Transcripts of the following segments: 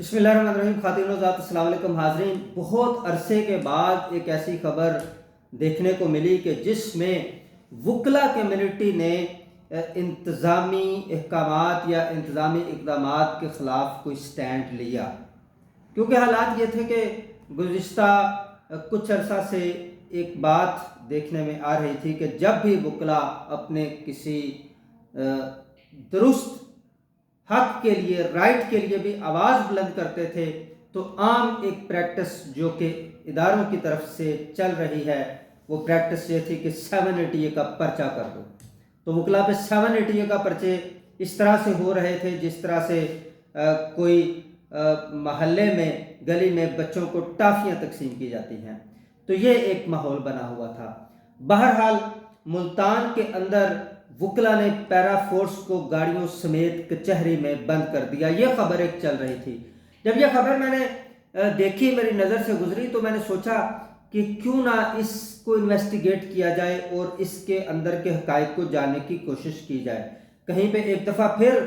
بسم اللہ الرحمن الرحیم۔ خواتین و حضرات السلام علیکم حاضرین، بہت عرصے کے بعد ایک ایسی خبر دیکھنے کو ملی کہ جس میں وکلا کمیونٹی نے انتظامی احکامات یا انتظامی اقدامات کے خلاف کوئی سٹینڈ لیا، کیونکہ حالات یہ تھے کہ گزشتہ کچھ عرصہ سے ایک بات دیکھنے میں آ رہی تھی کہ جب بھی وکلا اپنے کسی درست حق کے لیے، رائٹ کے لیے بھی آواز بلند کرتے تھے تو عام ایک پریکٹس جو کہ اداروں کی طرف سے چل رہی ہے وہ پریکٹس یہ تھی کہ 780 کا پرچہ کر دو۔ تو وکلا پہ 780 کا پرچے اس طرح سے ہو رہے تھے جس طرح سے کوئی محلے میں، گلی میں بچوں کو ٹافیاں تقسیم کی جاتی ہیں۔ تو یہ ایک ماحول بنا ہوا تھا۔ بہرحال ملتان کے اندر وکلا نے پیرا فورس کو گاڑیوں سمیت کچہری میں بند کر دیا، یہ خبر ایک چل رہی تھی۔ جب یہ خبر میں نے دیکھی، میری نظر سے گزری، تو میں نے سوچا کہ کیوں نہ اس کو انویسٹیگیٹ کیا جائے اور اس کے اندر کے حقائق کو جاننے کی کوشش کی جائے۔ کہیں پہ ایک دفعہ پھر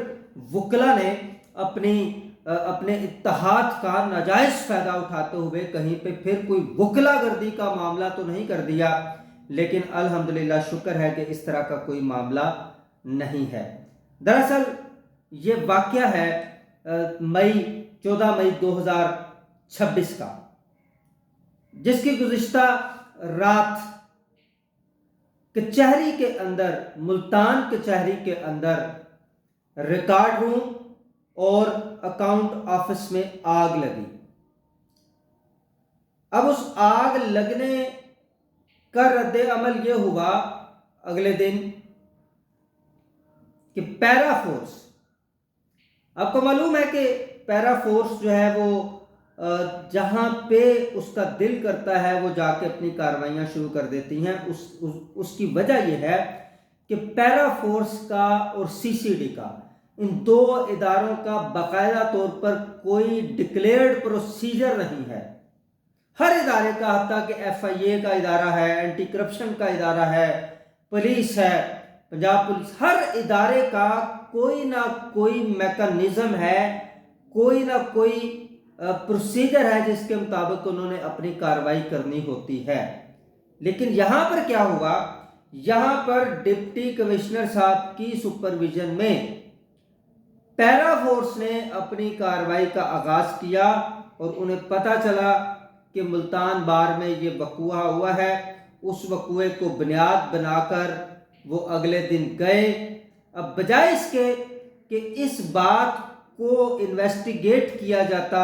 وکلا نے اپنے اتحاد کا ناجائز فائدہ اٹھاتے ہوئے کہیں پہ پھر کوئی وکلا گردی کا معاملہ تو نہیں کر دیا، لیکن الحمدللہ شکر ہے کہ اس طرح کا کوئی معاملہ نہیں ہے۔ دراصل یہ واقعہ ہے 14 مئی 2026 کا، جس کی گزشتہ رات کچہری کے اندر، ملتان کچہری کے اندر ریکارڈ روم اور اکاؤنٹ آفس میں آگ لگی۔ اب اس آگ لگنے کا رد عمل یہ ہوا اگلے دن کہ پیرا فورس، آپ کو معلوم ہے کہ پیرا فورس جو ہے وہ جہاں پہ اس کا دل کرتا ہے وہ جا کے اپنی کارروائیاں شروع کر دیتی ہیں۔ اس کی وجہ یہ ہے کہ پیرا فورس کا اور سی سی ڈی کا، ان دو اداروں کا باقاعدہ طور پر کوئی ڈکلیئرڈ پروسیجر نہیں ہے۔ ہر ادارے کا، حتیٰ کہ ایف آئی اے کا ادارہ ہے، اینٹی کرپشن کا ادارہ ہے، پولیس ہے، پنجاب پولیس، ہر ادارے کا کوئی نہ کوئی میکانزم ہے، کوئی نہ کوئی پروسیجر ہے جس کے مطابق انہوں نے اپنی کارروائی کرنی ہوتی ہے۔ لیکن یہاں پر کیا ہوا، یہاں پر ڈپٹی کمشنر صاحب کی سپرویژن میں پیرا فورس نے اپنی کارروائی کا آغاز کیا اور انہیں پتہ چلا کہ ملتان بار میں یہ وقوعہ ہوا ہے۔ اس وقوعے کو بنیاد بنا کر وہ اگلے دن گئے۔ اب بجائے اس کے کہ اس بات کو انویسٹیگیٹ کیا جاتا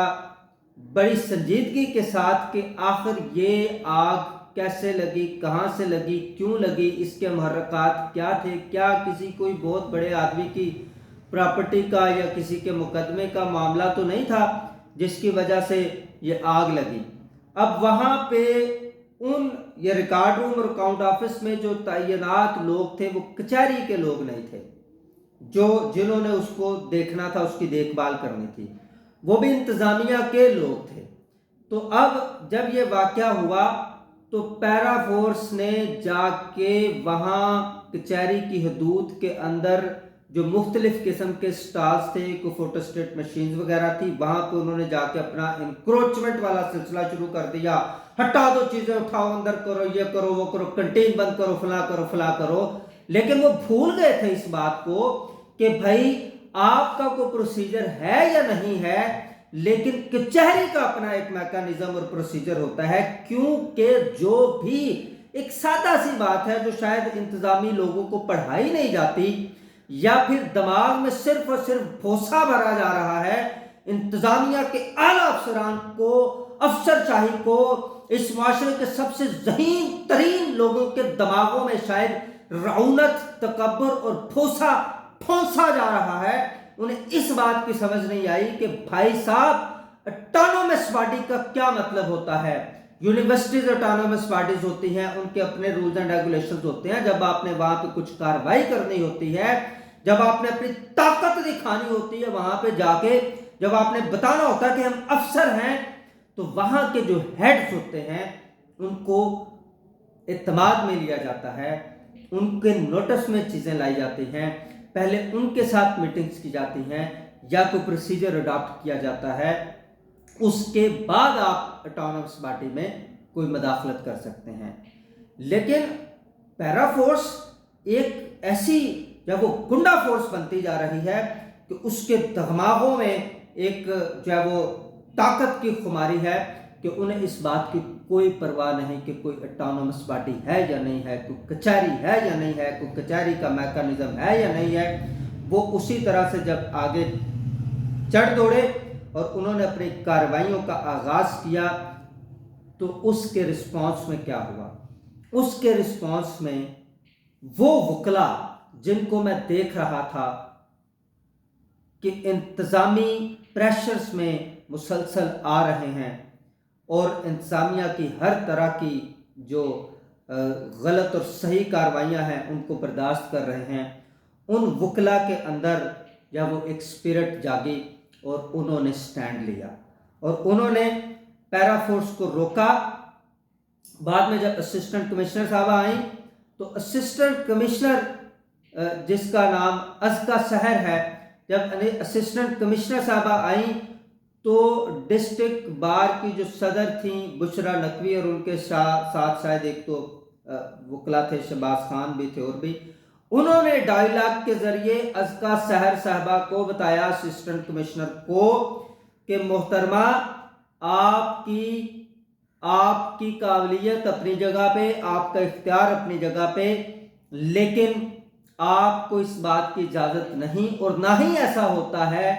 بڑی سنجیدگی کے ساتھ کہ آخر یہ آگ کیسے لگی، کہاں سے لگی، کیوں لگی، اس کے محرکات کیا تھے، کیا کسی کوئی بہت بڑے آدمی کی پراپرٹی کا یا کسی کے مقدمے کا معاملہ تو نہیں تھا جس کی وجہ سے یہ آگ لگی۔ اب وہاں پہ یہ ریکارڈ روم اور اکاؤنٹ آفس میں جو تعینات لوگ تھے وہ کچہری کے لوگ نہیں تھے، جنہوں نے اس کو دیکھنا تھا، اس کی دیکھ بھال کرنی تھی، وہ بھی انتظامیہ کے لوگ تھے۔ تو اب جب یہ واقعہ ہوا تو پیرا فورس نے جا کے وہاں کچہری کی حدود کے اندر جو مختلف قسم کے سٹالز تھے، کوئی فوٹو اسٹیٹ مشینز وغیرہ تھی، وہاں پہ انہوں نے جا کے اپنا انکروچمنٹ والا سلسلہ شروع کر دیا۔ ہٹا دو چیزیں، اٹھاؤ، اندر کرو، یہ کرو، وہ کرو، کنٹین بند کرو، فلاں کرو، فلاں کرو۔ لیکن وہ بھول گئے تھے اس بات کو کہ بھائی آپ کا کوئی پروسیجر ہے یا نہیں ہے، لیکن کچہری کا اپنا ایک میکانزم اور پروسیجر ہوتا ہے، کیونکہ جو بھی ایک سادہ سی بات ہے جو شاید انتظامی لوگوں کو پڑھائی نہیں جاتی یا پھر دماغ میں صرف اور صرف بھوسا بھرا جا رہا ہے، انتظامیہ کے اعلیٰ افسران کو، افسر شاہی کو، اس معاشرے کے سب سے ذہین ترین لوگوں کے دماغوں میں شاید رعونت، تکبر اور بھوسا پھونسا جا رہا ہے۔ انہیں اس بات کی سمجھ نہیں آئی کہ بھائی صاحب اٹانومس باڈی کا کیا مطلب ہوتا ہے۔ یونیورسٹیز اٹانومس باڈیز ہوتی ہیں، ان کے اپنے رولز اینڈ ریگولیشنز ہوتے ہیں۔ جب آپ نے وہاں پہ کچھ کارروائی کرنی ہوتی ہے، جب آپ نے اپنی طاقت دکھانی ہوتی ہے، وہاں پہ جا کے جب آپ نے بتانا ہوتا ہے کہ ہم افسر ہیں، تو وہاں کے جو ہیڈز ہوتے ہیں ان کو اعتماد میں لیا جاتا ہے، ان کے نوٹس میں چیزیں لائی جاتی ہیں، پہلے ان کے ساتھ میٹنگز کی جاتی ہیں، या कोई प्रोसीजर अडॉप्ट किया जाता है, उसके बाद आप ऑटोनमस बॉडी में कोई मदाखलत कर सकते हैं। लेकिन पैरा फोर्स एक ऐसी जब वो गुंडा फोर्स बनती जा रही है कि उसके दिमागों में एक जो है वो ताकत की खुमारी है कि उन्हें इस बात की कोई परवाह नहीं कि कोई ऑटोनमस बॉडी है या नहीं है, कोई कचहरी है या नहीं है, कोई कचहरी का मैकेनिज्म है या नहीं है। वो उसी तरह से जब आगे चढ़ दौड़े और उन्होंने अपनी कार्रवाइयों का आगाज किया, तो उसके रिस्पांस में क्या हुआ? उसके रिस्पांस में वो वकला जिनको मैं देख रहा था कि इंतजामी प्रेशर्स में मुसलसल आ रहे हैं और इंतजामिया की हर तरह की जो गलत और सही कार्रवाइयाँ हैं उनको बर्दाश्त कर रहे हैं, उन वकला के अंदर या वो एक स्पिरिट जागी और उन्होंने स्टैंड लिया और उन्होंने पैरा फोर्स को रोका। बाद में जब असिस्टेंट कमिश्नर साहब आई तो असिस्टेंट कमिश्नर जिसका नाम अज़का सहर है, जब असिस्टेंट कमिश्नर साहबा आई तो डिस्ट्रिक्ट बार की जो सदर थी बुशरा नकवी और उनके साथ शायद एक तो वकला थे, शहबाज खान भी थे और भी, उन्होंने डायलॉग के जरिए अज़का सहर साहबा को बताया, असिस्टेंट कमिश्नर को, कि मोहतरमा आपकी काबिलियत अपनी जगह पे, आपका इख्तियार अपनी जगह पे, लेकिन आपको इस बात की इजाज़त नहीं और ना ही ऐसा होता है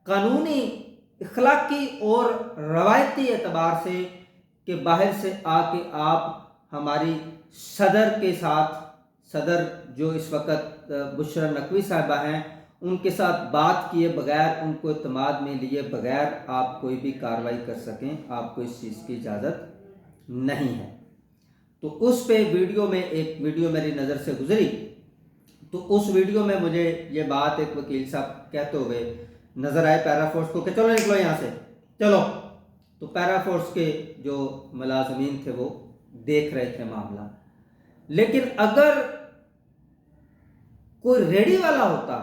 कानूनी, इखलाकी और रवायती एतबार से कि बाहर से आके आप हमारी सदर के साथ, सदर जो इस वक्त बुशरा नकवी साहिबा हैं, उनके साथ बात किए बगैर, उनको इत्मीनान में लिए बगैर आप कोई भी कार्रवाई कर सकें, आपको इस चीज़ की इजाज़त नहीं है। तो उस पे वीडियो में एक वीडियो मेरी नज़र से गुजरी, तो उस वीडियो में मुझे ये बात एक वकील साहब कहते हुए नज़र आए पैरा फोर्स को कि चलो निकलो यहाँ से, चलो। तो पैरा फोर्स के जो मुलाजमीन थे वो देख रहे थे मामला, लेकिन अगर कोई रेडी वाला होता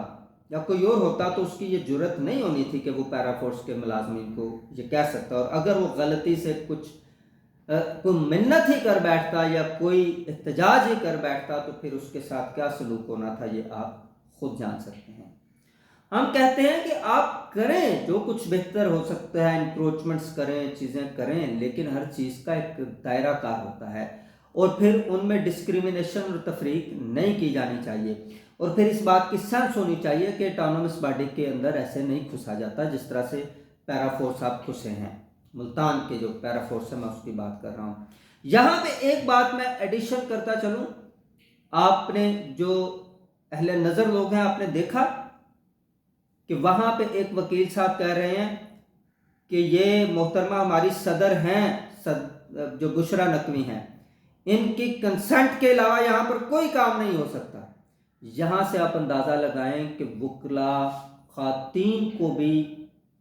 या कोई और होता तो उसकी ये जुर्रत नहीं होनी थी कि वो पैरा फोर्स के मुलाजमीन को ये कह सकता। और अगर वो गलती से कोई मिन्नत ही कर बैठता या कोई एहतजाज ही कर बैठता तो फिर उसके साथ क्या सलूक होना था ये आप खुद जान सकते हैं। हम कहते हैं कि आप करें जो कुछ बेहतर हो सकता है, इंक्रोचमेंट्स करें, चीज़ें करें, लेकिन हर चीज़ का एक दायरा कार होता है और फिर उनमें डिस्क्रिमिनेशन और तफरीक नहीं की जानी चाहिए। और फिर इस बात की सेंस होनी चाहिए कि ऑटोनमस बॉडी के अंदर ऐसे नहीं घुसा जाता जिस तरह से पैरा फोर्स आप घुसे हैं। मुल्तान के जो पैरा फोर्स है मैं उसकी बात कर रहा हूँ। यहाँ पे एक बात मैं एडिशन करता चलूँ, आपने जो अहले नज़र लोग हैं आपने देखा कि वहाँ पे एक वकील साहब कह रहे हैं कि ये मोहतरमा हमारी सदर हैं, जो बुशरा नकवी हैं, इनकी कंसेंट के अलावा यहाँ पर कोई काम नहीं हो सकता। यहाँ से आप अंदाज़ा लगाएं कि वकला खातीन को भी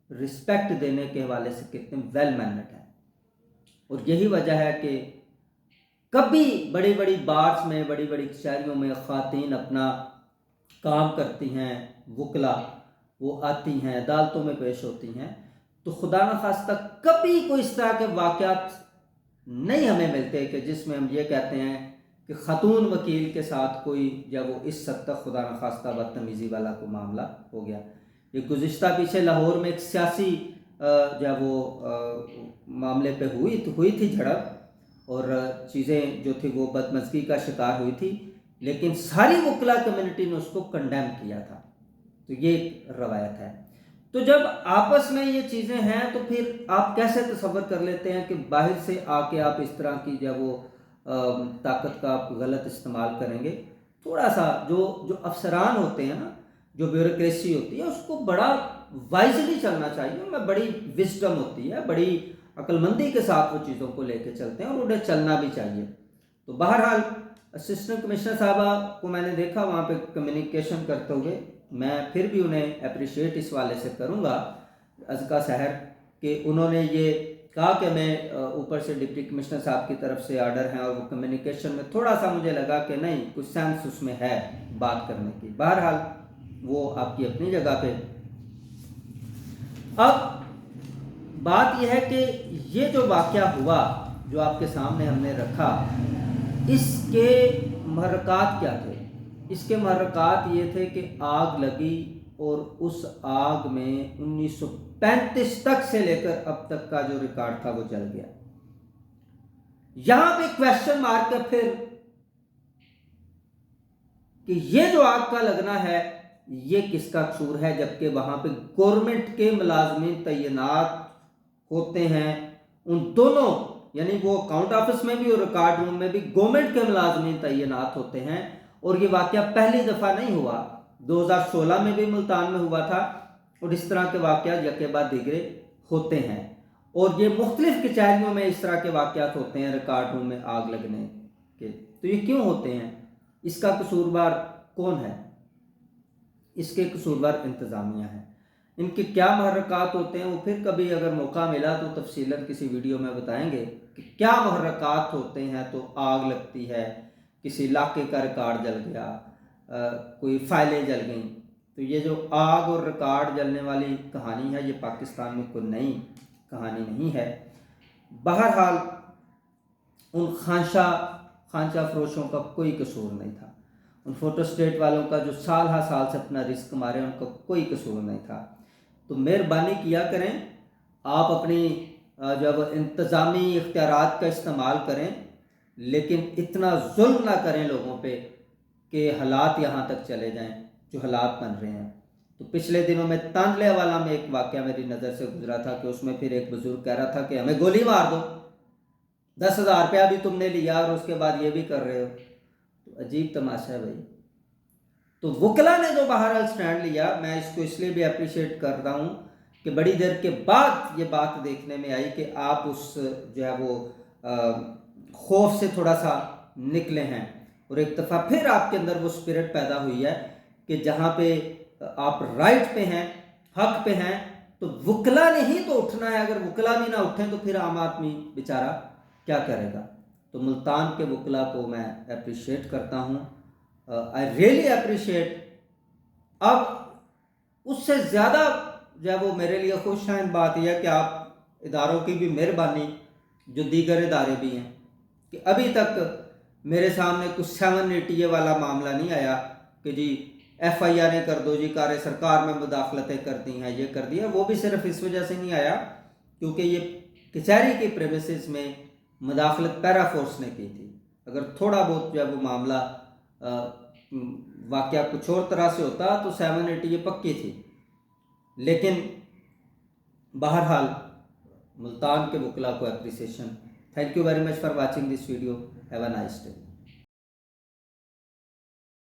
रिस्पेक्ट देने के हवाले से कितने वेल मैनर्ड हैं। और यही वजह है कि कभी बड़ी बड़ी बार्स में, बड़ी बड़ी कचहरियों में खातीन अपना काम करती हैं, वकला वो आती हैं, अदालतों में पेश होती हैं, तो खुदा न खास्ता कभी कोई इस तरह के वाक़यात नहीं हमें मिलते कि जिसमें हम ये कहते हैं कि खातून वकील के साथ कोई जब वो इस हद तक खुदा न खास्ता बदतमीज़ी वाला कोई मामला हो गया। ये गुज़िश्ता पीछे लाहौर में एक सियासी जब वो मामले पे हुई थी झड़प और चीज़ें जो थी वो बदमज़गी का शिकार हुई थी, लेकिन सारी वकला कम्युनिटी ने उसको कंडेम किया था। तो ये एक रवायत है। तो जब आपस में ये चीज़ें हैं तो फिर आप कैसे तसव्वुर कर लेते हैं कि बाहर से आके आप इस तरह की जब वो ताकत का आप गलत इस्तेमाल करेंगे। थोड़ा सा जो अफसरान होते हैं ना, जो ब्यूरोक्रेसी होती है, उसको बड़ा वाइजली चलना चाहिए, उनमें बड़ी विजडम होती है, बड़ी अक्लमंदी के साथ वो चीज़ों को लेके चलते हैं और उन्हें चलना भी चाहिए। तो बहरहाल असिस्टेंट कमिश्नर साहबा को मैंने देखा वहाँ पे कम्युनिकेशन करते हुए, मैं फिर भी उन्हें अप्रिशिएट इस वाले से करूँगा अज़का सहर कि उन्होंने ये कहा कि मैं ऊपर से डिप्टी कमिश्नर साहब की तरफ से आर्डर हैं और वो कम्युनिकेशन में थोड़ा सा मुझे लगा कि नहीं कुछ सेंस उसमें है बात करने की। बहरहाल वो आपकी अपनी जगह पे अब बात यह है कि ये जो वाक़या हुआ, जो आपके सामने हमने रखा, इसके महरक़ात क्या थे? इसके महरक़ात ये थे कि आग लगी और उस आग में 1935 तक से लेकर अब तक का जो रिकॉर्ड था वो जल गया। यहां पे क्वेश्चन मार्क है फिर कि ये जो आग का लगना है ये किसका कसूर है, जबकि वहां पे गवर्नमेंट के मुलाजमीन तैनात होते हैं। उन दोनों यानी वो अकाउंट ऑफिस में भी और रिकॉर्ड रूम में भी गवर्नमेंट के मुलाजमीन तैनात होते हैं। और ये वाकया पहली दफ़ा नहीं हुआ, 2016 में भी मुल्तान में हुआ था और इस तरह के वाकया यके बाद दिगरे होते हैं। और ये मुख्तलिफ कचहरियों में इस तरह के वाकयात होते हैं रिकॉर्ड रूम में आग लगने के। तो ये क्यों होते हैं? इसका कसूरवार कौन है? इसके कसूरवार इंतज़ामिया है। इनके क्या महरक़ात होते हैं वो फिर कभी अगर मौका मिला तो तफसीलन किसी वीडियो में बताएंगे कि क्या महरक़ात होते हैं। तो आग लगती है, किसी इलाके का रिकॉर्ड जल गया, कोई फाइलें जल गई। तो ये जो आग और रिकॉर्ड जलने वाली कहानी है ये पाकिस्तान में कोई नई कहानी नहीं है। बहरहाल उन खांचा फरोशों का कोई कसूर नहीं था। उन फोटो स्टेट वालों का जो साल हर साल से अपना रिस्क मारे उनका कोई कसूर नहीं था। तो मेहरबानी किया करें, आप अपनी जब इंतज़ामी इख्तियारात का इस्तेमाल करें, लेकिन इतना जुल्म ना करें लोगों पे कि हालात यहाँ तक चले जाएं जो हालात बन रहे हैं। तो पिछले दिनों में तांदले वाला में एक वाक़या मेरी नज़र से गुजरा था कि उसमें फिर एक बुजुर्ग कह रहा था कि हमें गोली मार दो, 10,000 रुपया भी तुमने लिया और उसके बाद ये भी कर रहे हो। तो अजीब तमाशा है भाई। तो वकला ने जो बहरहाल स्टैंड लिया, मैं इसको इसलिए भी अप्रिशिएट कर रहा हूँ कि बड़ी देर के बाद ये बात देखने में आई कि आप उस जो है वो खौफ से थोड़ा सा निकले हैं और एक दफ़ा फिर आपके अंदर वो स्पिरिट पैदा हुई है कि जहाँ पे आप राइट पे हैं, हक पे हैं, तो वकला ने ही तो उठना है। अगर वकला भी ना उठें तो फिर आम आदमी बेचारा क्या करेगा? तो मुल्तान के वकला को मैं अप्रिशिएट करता हूँ, आई रियली अप्रिशिएट। अब उससे ज़्यादा जो है वो मेरे लिए खुशहाइन बात यह है कि आप इदारों की भी मेहरबानी, जो दीगर इदारे भी हैं, कि अभी तक मेरे सामने कुछ 780 वाला मामला नहीं आया कि जी FIR कर दो जी, कार्य सरकार में मुदाखलतें कर दी हैं, ये कर दिया। वो भी सिर्फ इस वजह से नहीं आया क्योंकि ये कचहरी के प्रेमिसेस में मुदाखलत पैरा फोर्स ने की थी। अगर थोड़ा बहुत जो है वो मामला वाक़या कुछ और तरह से होता तो 780 ये पक्की थी। लेकिन बहरहाल मुल्तान के वकला को appreciation. Thank you very much for watching this video. Have a nice day.